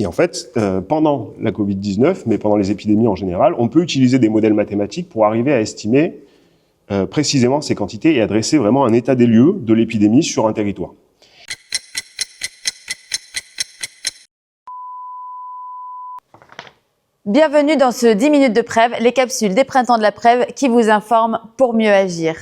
Et en fait, pendant la Covid-19, mais pendant les épidémies en général, on peut utiliser des modèles mathématiques pour arriver à estimer précisément ces quantités et à dresser vraiment un état des lieux de l'épidémie sur un territoire. Bienvenue dans ce 10 minutes de Prève, les capsules des printemps de la Prève qui vous informent pour mieux agir.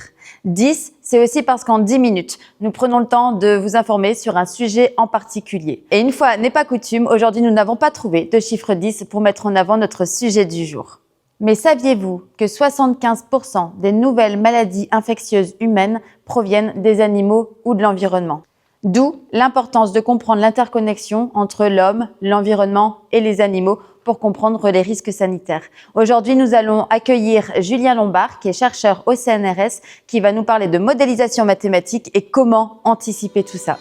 10, c'est aussi parce qu'en 10 minutes, nous prenons le temps de vous informer sur un sujet en particulier. Et une fois n'est pas coutume, aujourd'hui nous n'avons pas trouvé de chiffre 10 pour mettre en avant notre sujet du jour. Mais saviez-vous que 75% des nouvelles maladies infectieuses humaines proviennent des animaux ou de l'environnement ? D'où l'importance de comprendre l'interconnexion entre l'homme, l'environnement et les animaux pour comprendre les risques sanitaires. Aujourd'hui, nous allons accueillir Julien Lombard, qui est chercheur au CNRS, qui va nous parler de modélisation mathématique et comment anticiper tout ça.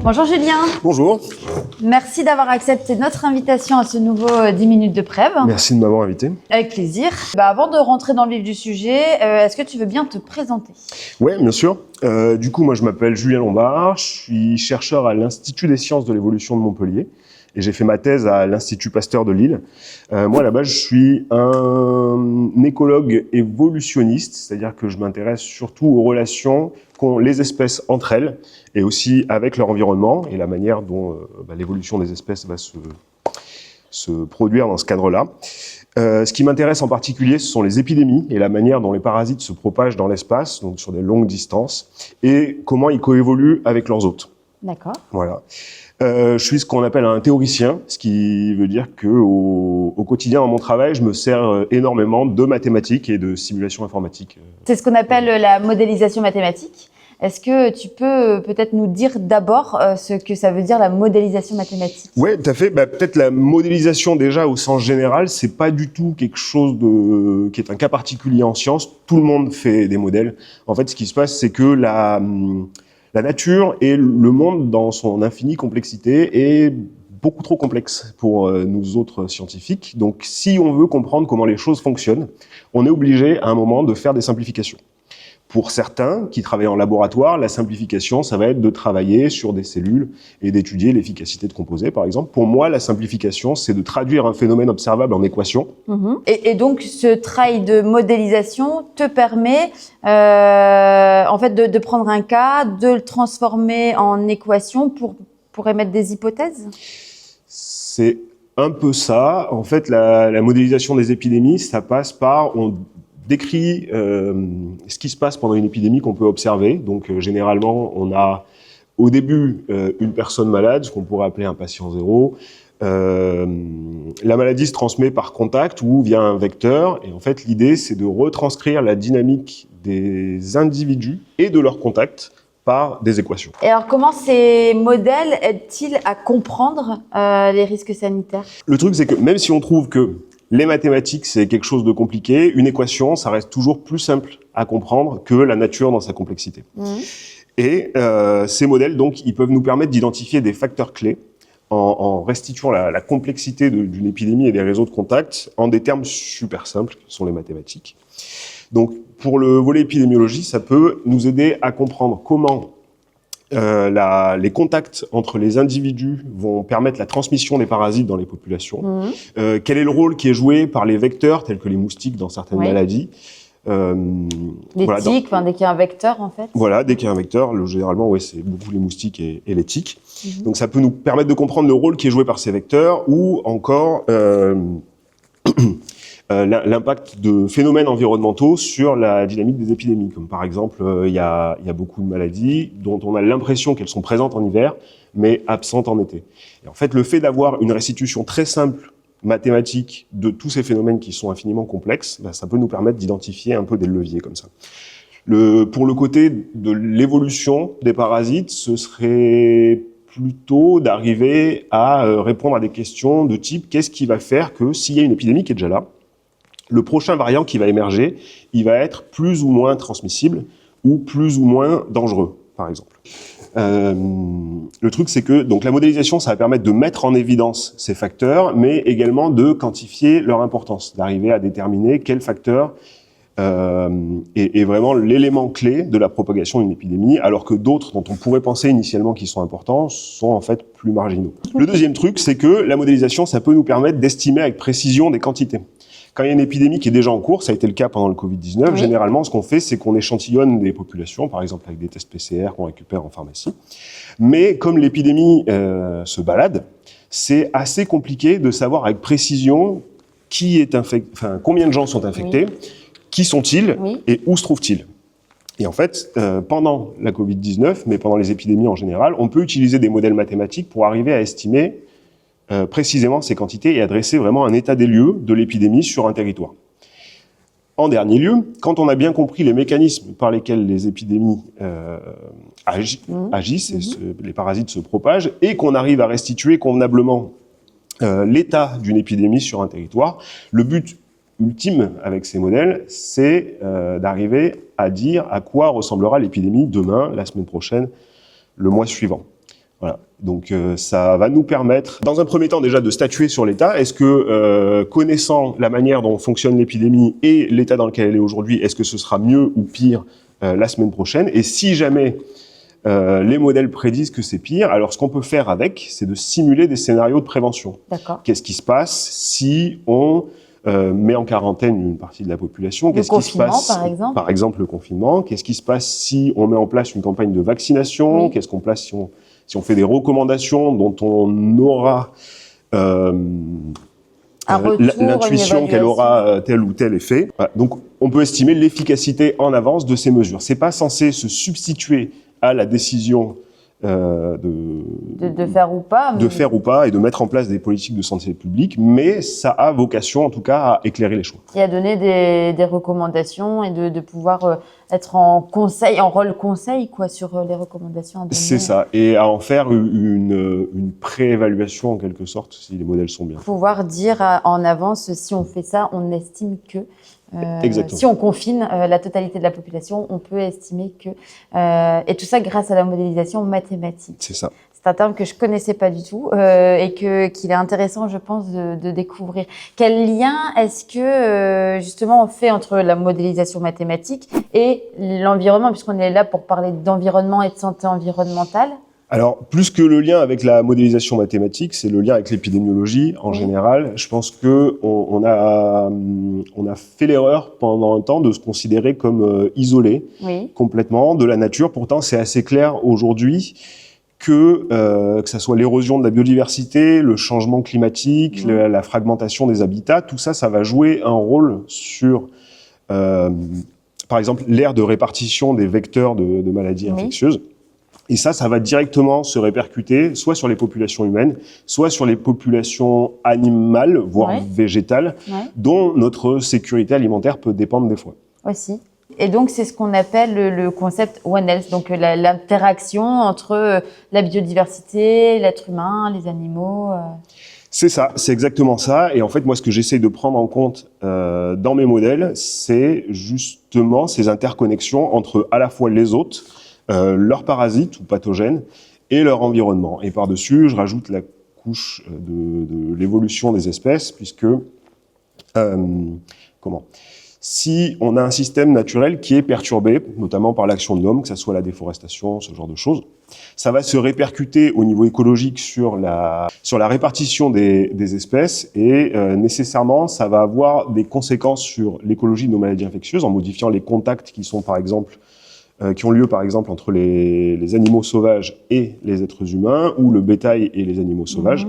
Bonjour Julien. Bonjour. Merci d'avoir accepté notre invitation à ce nouveau 10 minutes de Prève. Merci de m'avoir invité. Avec plaisir. Avant de rentrer dans le vif du sujet, est-ce que tu veux bien te présenter ? Oui, bien sûr. Du coup, moi je m'appelle Julien Lombard, je suis chercheur à l'Institut des sciences de l'évolution de Montpellier et j'ai fait ma thèse à l'Institut Pasteur de Lille. Moi, à la base, je suis un écologue évolutionniste, c'est-à-dire que je m'intéresse surtout aux relations qu'ont les espèces entre elles et aussi avec leur environnement et la manière dont l'évolution des espèces va se produire dans ce cadre-là. Ce qui m'intéresse en particulier, ce sont les épidémies et la manière dont les parasites se propagent dans l'espace, donc sur des longues distances, et comment ils coévoluent avec leurs hôtes. D'accord. Voilà. Je suis ce qu'on appelle un théoricien, ce qui veut dire que au quotidien dans mon travail, je me sers énormément de mathématiques et de simulations informatiques. C'est ce qu'on appelle la modélisation mathématique. Est-ce que tu peux peut-être nous dire d'abord ce que ça veut dire la modélisation mathématique ? Oui, tout à fait. Peut-être la modélisation déjà au sens général, c'est pas du tout quelque chose qui est un cas particulier en sciences. Tout le monde fait des modèles. En fait, ce qui se passe, c'est que la nature et le monde dans son infinie complexité est beaucoup trop complexe pour nous autres scientifiques. Donc, si on veut comprendre comment les choses fonctionnent, on est obligé à un moment de faire des simplifications. Pour certains qui travaillent en laboratoire, la simplification, ça va être de travailler sur des cellules et d'étudier l'efficacité de composés, par exemple. Pour moi, la simplification, c'est de traduire un phénomène observable en équation. Et donc, ce travail de modélisation te permet en fait de prendre un cas, de le transformer en équation pour émettre des hypothèses ? C'est un peu ça. En fait, la modélisation des épidémies, ça passe par... On décrit ce qui se passe pendant une épidémie qu'on peut observer. Donc, généralement, on a au début une personne malade, ce qu'on pourrait appeler un patient zéro. La maladie se transmet par contact ou via un vecteur. Et en fait, l'idée, c'est de retranscrire la dynamique des individus et de leurs contacts par des équations. Et alors, comment ces modèles aident-ils à comprendre les risques sanitaires ? Le truc, c'est que même si on trouve que les mathématiques, c'est quelque chose de compliqué, une équation, ça reste toujours plus simple à comprendre que la nature dans sa complexité. Et ces modèles, donc, ils peuvent nous permettre d'identifier des facteurs clés en restituant la complexité d'une épidémie et des réseaux de contacts en des termes super simples, qui sont les mathématiques. Donc, pour le volet épidémiologie, ça peut nous aider à comprendre comment les contacts entre les individus vont permettre la transmission des parasites dans les populations. Quel est le rôle qui est joué par les vecteurs, tels que les moustiques dans certaines maladies. Les tiques, dès qu'il y a un vecteur, en fait. Voilà, dès qu'il y a un vecteur, généralement, c'est beaucoup les moustiques et les tiques. Donc, ça peut nous permettre de comprendre le rôle qui est joué par ces vecteurs ou encore l'impact de phénomènes environnementaux sur la dynamique des épidémies. Comme par exemple, il y a beaucoup de maladies dont on a l'impression qu'elles sont présentes en hiver, mais absentes en été. Et en fait, le fait d'avoir une restitution très simple, mathématique, de tous ces phénomènes qui sont infiniment complexes, ça peut nous permettre d'identifier un peu des leviers comme ça. Pour le côté de l'évolution des parasites, ce serait plutôt d'arriver à répondre à des questions de type qu'est-ce qui va faire que s'il y a une épidémie qui est déjà là, le prochain variant qui va émerger, il va être plus ou moins transmissible ou plus ou moins dangereux, par exemple. Le truc, c'est que donc la modélisation, ça va permettre de mettre en évidence ces facteurs, mais également de quantifier leur importance, d'arriver à déterminer quels facteurs est vraiment l'élément clé de la propagation d'une épidémie, alors que d'autres dont on pourrait penser initialement qu'ils sont importants sont en fait plus marginaux. Le deuxième truc, c'est que la modélisation, ça peut nous permettre d'estimer avec précision des quantités. Quand il y a une épidémie qui est déjà en cours, ça a été le cas pendant le Covid-19, Oui. généralement, ce qu'on fait, c'est qu'on échantillonne des populations, par exemple avec des tests PCR qu'on récupère en pharmacie. Mais comme l'épidémie se balade, c'est assez compliqué de savoir avec précision qui est combien de gens sont infectés, qui sont-ils et où se trouvent-ils. Et en fait, pendant la Covid-19, mais pendant les épidémies en général, on peut utiliser des modèles mathématiques pour arriver à estimer précisément ces quantités et à dresser vraiment un état des lieux de l'épidémie sur un territoire. En dernier lieu, quand on a bien compris les mécanismes par lesquels les épidémies agissent et les parasites se propagent, et qu'on arrive à restituer convenablement l'état d'une épidémie sur un territoire, le but ultime avec ces modèles, c'est d'arriver à dire à quoi ressemblera l'épidémie demain, la semaine prochaine, le mois suivant. Voilà. Donc ça va nous permettre, dans un premier temps déjà, de statuer sur l'état. Est-ce que, connaissant la manière dont fonctionne l'épidémie et l'état dans lequel elle est aujourd'hui, est-ce que ce sera mieux ou pire la semaine prochaine? Et si jamais les modèles prédisent que c'est pire, alors ce qu'on peut faire avec, c'est de simuler des scénarios de prévention. D'accord. Qu'est-ce qui se passe si on met en quarantaine une partie de la population? Le confinement, par exemple. Par exemple, le confinement. Qu'est-ce qui se passe si on met en place une campagne de vaccination? Qu'est-ce qu'on place si on fait des recommandations dont on aura l'intuition qu'elle aura tel ou tel effet. Voilà. Donc, on peut estimer l'efficacité en avance de ces mesures. C'est pas censé se substituer à la décision de faire ou pas. De faire ou pas et de mettre en place des politiques de santé publique, mais ça a vocation en tout cas à éclairer les choix. Et à donner des recommandations et de pouvoir être en conseil, en rôle conseil quoi, sur les recommandations à donner. C'est ça, et à en faire une préévaluation en quelque sorte, si les modèles sont bien. Pouvoir dire en avance, si on fait ça, on estime que... Exactement. Si on confine la totalité de la population, on peut estimer que... et tout ça grâce à la modélisation mathématique. C'est ça. C'est un terme que je connaissais pas du tout et qu'il est intéressant, je pense, de découvrir. Quel lien est-ce que justement on fait entre la modélisation mathématique et l'environnement, puisqu'on est là pour parler d'environnement et de santé environnementale? Alors, plus que le lien avec la modélisation mathématique, c'est le lien avec l'épidémiologie en général. Je pense que on a fait l'erreur pendant un temps de se considérer comme isolé complètement de la nature. Pourtant, c'est assez clair aujourd'hui que ça soit l'érosion de la biodiversité, le changement climatique, la fragmentation des habitats, tout ça, ça va jouer un rôle sur, par exemple, l'aire de répartition des vecteurs de maladies infectieuses. Et ça va directement se répercuter soit sur les populations humaines, soit sur les populations animales, voire végétales, dont notre sécurité alimentaire peut dépendre des fois. Aussi. Et donc, c'est ce qu'on appelle le concept One Health, donc l'interaction entre la biodiversité, l'être humain, les animaux. C'est ça, c'est exactement ça. Et en fait, moi, ce que j'essaie de prendre en compte dans mes modèles, c'est justement ces interconnexions entre à la fois les hôtes, leurs parasites ou pathogènes et leur environnement. Et par-dessus, je rajoute la couche de l'évolution des espèces, puisque si on a un système naturel qui est perturbé, notamment par l'action de l'homme, que ce soit la déforestation, ce genre de choses, ça va se répercuter au niveau écologique sur la répartition des espèces et nécessairement, ça va avoir des conséquences sur l'écologie de nos maladies infectieuses en modifiant les contacts qui ont lieu par exemple entre les animaux sauvages et les êtres humains, ou le bétail et les animaux sauvages.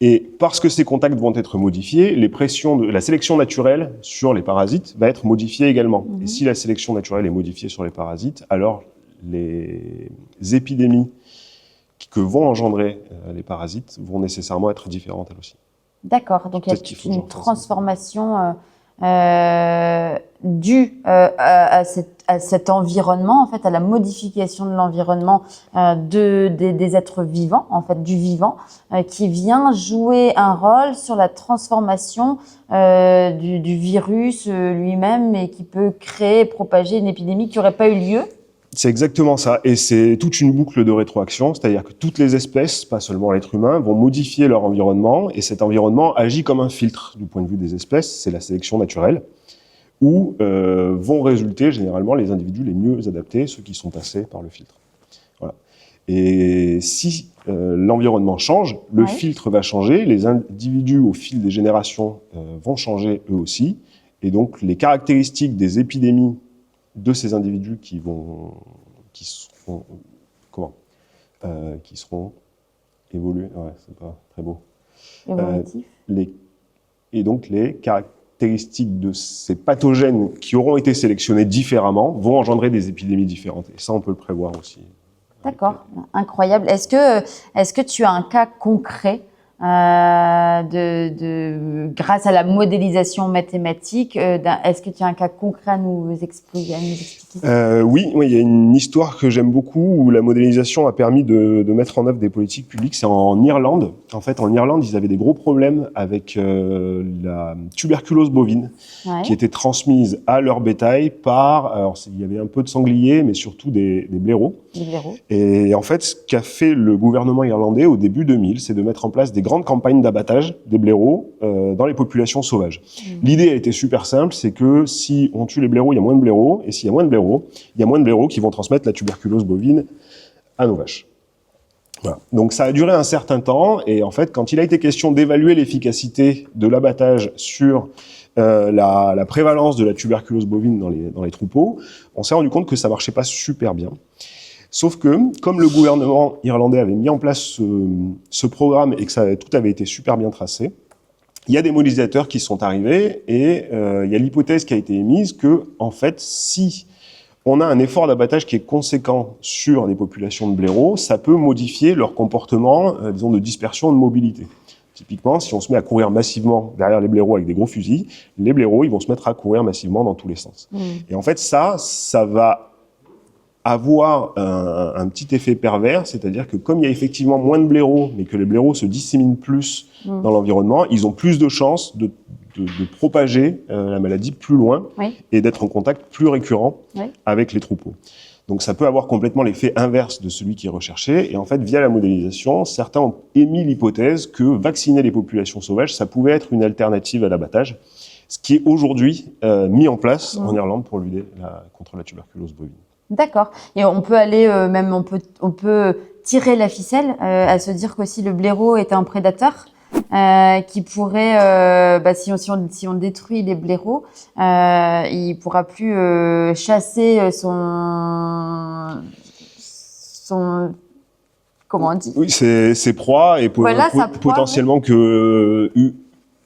Et parce que ces contacts vont être modifiés, les pressions de la sélection naturelle sur les parasites va être modifiée également. Et si la sélection naturelle est modifiée sur les parasites, alors les épidémies que vont engendrer les parasites vont nécessairement être différentes elles aussi. D'accord, donc il y a une transformation due à cet environnement, en fait, à la modification de l'environnement des êtres vivants, en fait, du vivant, qui vient jouer un rôle sur la transformation du virus lui-même et qui peut créer et propager une épidémie qui n'aurait pas eu lieu. C'est exactement ça, et c'est toute une boucle de rétroaction, c'est-à-dire que toutes les espèces, pas seulement l'être humain, vont modifier leur environnement, et cet environnement agit comme un filtre du point de vue des espèces, c'est la sélection naturelle, où vont résulter généralement les individus les mieux adaptés, ceux qui sont passés par le filtre. Voilà. Et si l'environnement change, le filtre va changer, les individus au fil des générations vont changer eux aussi, et donc les caractéristiques des épidémies de ces individus qui seront évolués, ouais, c'est pas très beau. Et donc les caractéristiques de ces pathogènes qui auront été sélectionnés différemment vont engendrer des épidémies différentes. Et ça, on peut le prévoir aussi. D'accord, incroyable. Est-ce que tu as un cas concret grâce à la modélisation mathématique, est-ce que tu as un cas concret à nous expliquer? Oui, il y a une histoire que j'aime beaucoup où la modélisation a permis de mettre en œuvre des politiques publiques. C'est en Irlande. En fait, en Irlande, ils avaient des gros problèmes avec la tuberculose bovine qui était transmise à leur bétail alors il y avait un peu de sangliers, mais surtout des blaireaux. Et en fait, ce qu'a fait le gouvernement irlandais au début 2000, c'est de mettre en place des grandes campagnes d'abattage des blaireaux dans les populations sauvages. L'idée a été super simple, c'est que si on tue les blaireaux, il y a moins de blaireaux, et s'il y a moins de blaireaux, il y a moins de blaireaux qui vont transmettre la tuberculose bovine à nos vaches. Voilà. Donc ça a duré un certain temps, et en fait, quand il a été question d'évaluer l'efficacité de l'abattage sur la prévalence de la tuberculose bovine dans les troupeaux, on s'est rendu compte que ça marchait pas super bien. Sauf que, comme le gouvernement irlandais avait mis en place ce programme et que tout avait été super bien tracé, il y a des modélisateurs qui sont arrivés et il y a l'hypothèse qui a été émise que, en fait, si on a un effort d'abattage qui est conséquent sur les populations de blaireaux, ça peut modifier leur comportement, disons, de dispersion, de mobilité. Typiquement, si on se met à courir massivement derrière les blaireaux avec des gros fusils, les blaireaux, ils vont se mettre à courir massivement dans tous les sens. Et en fait, ça va avoir un petit effet pervers, c'est-à-dire que comme il y a effectivement moins de blaireaux, mais que les blaireaux se disséminent plus dans l'environnement, ils ont plus de chances de propager la maladie plus loin et d'être en contact plus récurrent avec les troupeaux. Donc ça peut avoir complètement l'effet inverse de celui qui est recherché. Et en fait, via la modélisation, certains ont émis l'hypothèse que vacciner les populations sauvages, ça pouvait être une alternative à l'abattage, ce qui est aujourd'hui mis en place en Irlande pour lutter contre la tuberculose bovine. D'accord. Et on peut aller on peut tirer la ficelle à se dire qu'aussi le blaireau est un prédateur qui pourrait, si on détruit les blaireaux, il pourra plus chasser son comment on dit? Oui, ses proies et potentiellement que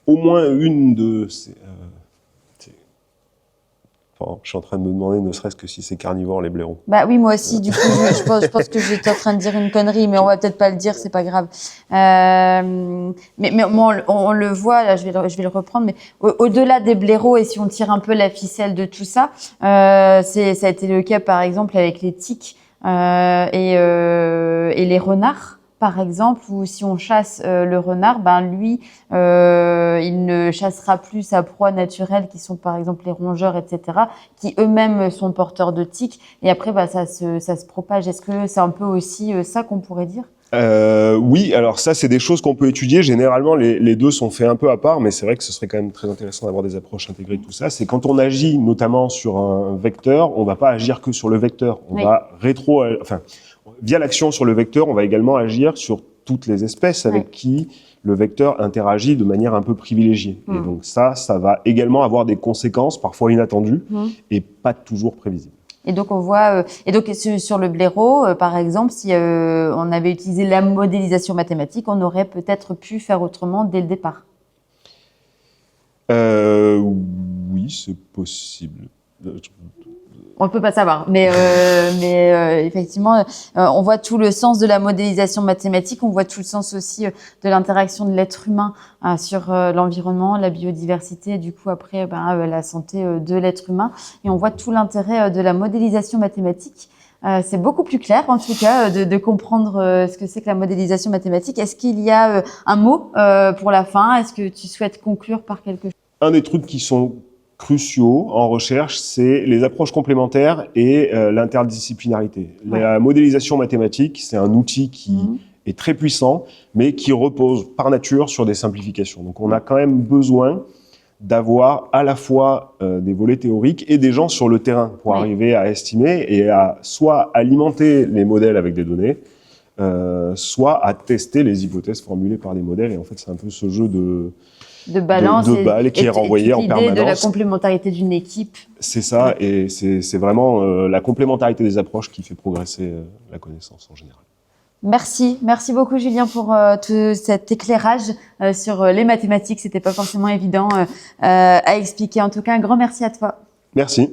au moins une de ces je suis en train de me demander, ne serait-ce que si c'est carnivore, les blaireaux. Bah oui, moi aussi, du coup, je pense que j'étais en train de dire une connerie, mais on va peut-être pas le dire, c'est pas grave. Mais on le voit, là, je vais le reprendre, mais au-delà des blaireaux, et si on tire un peu la ficelle de tout ça, ça a été le cas, par exemple, avec les tiques et les renards. Par exemple, ou si on chasse le renard, lui, il ne chassera plus sa proie naturelle, qui sont par exemple les rongeurs, etc., qui eux-mêmes sont porteurs de tiques. Et après, ça se propage. Est-ce que c'est un peu aussi ça qu'on pourrait dire? Oui, alors ça, c'est des choses qu'on peut étudier. Généralement, les deux sont faits un peu à part, mais c'est vrai que ce serait quand même très intéressant d'avoir des approches intégrées de tout ça. C'est quand on agit notamment sur un vecteur, on va pas agir que sur le vecteur. On va via l'action sur le vecteur, on va également agir sur toutes les espèces avec qui le vecteur interagit de manière un peu privilégiée. Et donc ça va également avoir des conséquences parfois inattendues et pas toujours prévisibles. Et donc on voit, sur le blaireau, par exemple, si on avait utilisé la modélisation mathématique, on aurait peut-être pu faire autrement dès le départ. Oui, c'est possible. On ne peut pas savoir, mais effectivement, on voit tout le sens de la modélisation mathématique, on voit tout le sens aussi de l'interaction de l'être humain sur l'environnement, la biodiversité, et du coup après la santé de l'être humain, et on voit tout l'intérêt de la modélisation mathématique. C'est beaucoup plus clair, en tout cas, de comprendre ce que c'est que la modélisation mathématique. Est-ce qu'il y a un mot pour la fin? Est-ce que tu souhaites conclure par quelque chose? Un des trucs qui sont cruciaux en recherche, c'est les approches complémentaires et l'interdisciplinarité. La modélisation mathématique, c'est un outil qui est très puissant, mais qui repose par nature sur des simplifications. Donc on a quand même besoin d'avoir à la fois des volets théoriques et des gens sur le terrain pour Oui. arriver à estimer et à soit alimenter les modèles avec des données, soit à tester les hypothèses formulées par des modèles. Et en fait, c'est un peu ce jeu de balance de balles qui est renvoyé en l'idée de la permanence. complémentarité d'une équipe. C'est ça, et c'est vraiment la complémentarité des approches qui fait progresser la connaissance en général. Merci beaucoup Julien pour tout cet éclairage sur les mathématiques. C'était pas forcément évident à expliquer. En tout cas, un grand merci à toi. Merci.